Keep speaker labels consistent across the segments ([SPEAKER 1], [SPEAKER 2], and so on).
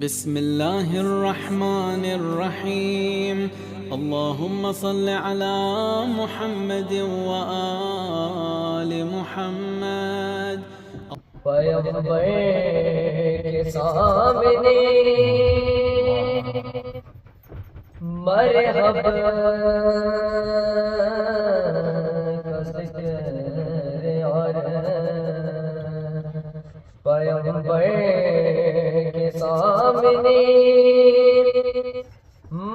[SPEAKER 1] बिस्मिल्लाहिर्रहमानिर्रहीम। अल्लाहुम्मा सल्लि अला मुहम्मद व आलि मुहम्मद।
[SPEAKER 2] पैगंबर के सामने मरहब का ज़िक्र और पैगंबर के सामने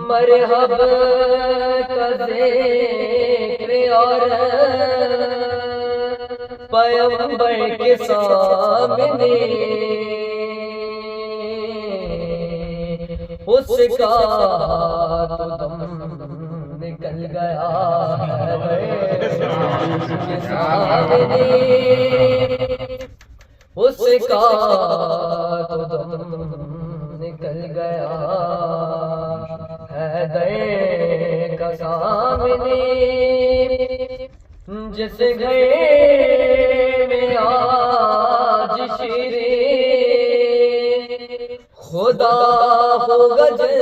[SPEAKER 2] मरहब का ज़िक्र और पैगंबर के सामने उसका तो दम निकल गया है के सामने उसका तो दम निकल गया है दर का सामने जिस घर में आज शेरे खुदा हो गजल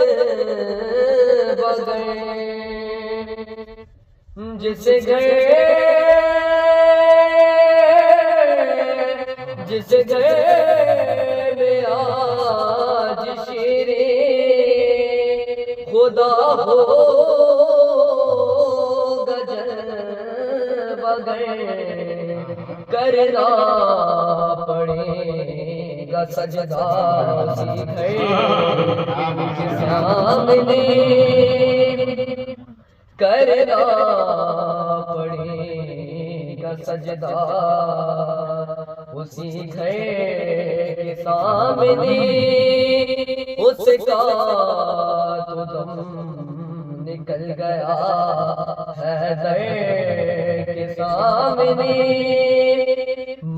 [SPEAKER 2] बगैर जिस घर में आज शेरे खुदा हो करना पड़ेगा सजदा उसी घर के सामने करना पड़ेगा सजदा उसी घर के सामने उसका तो दम निकल गया है दर के सामने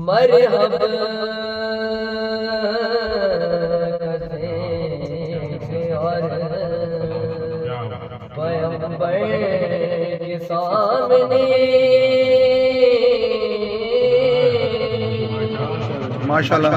[SPEAKER 2] मरहब करने और पैगंबर के सामने
[SPEAKER 3] माशाल्लाह।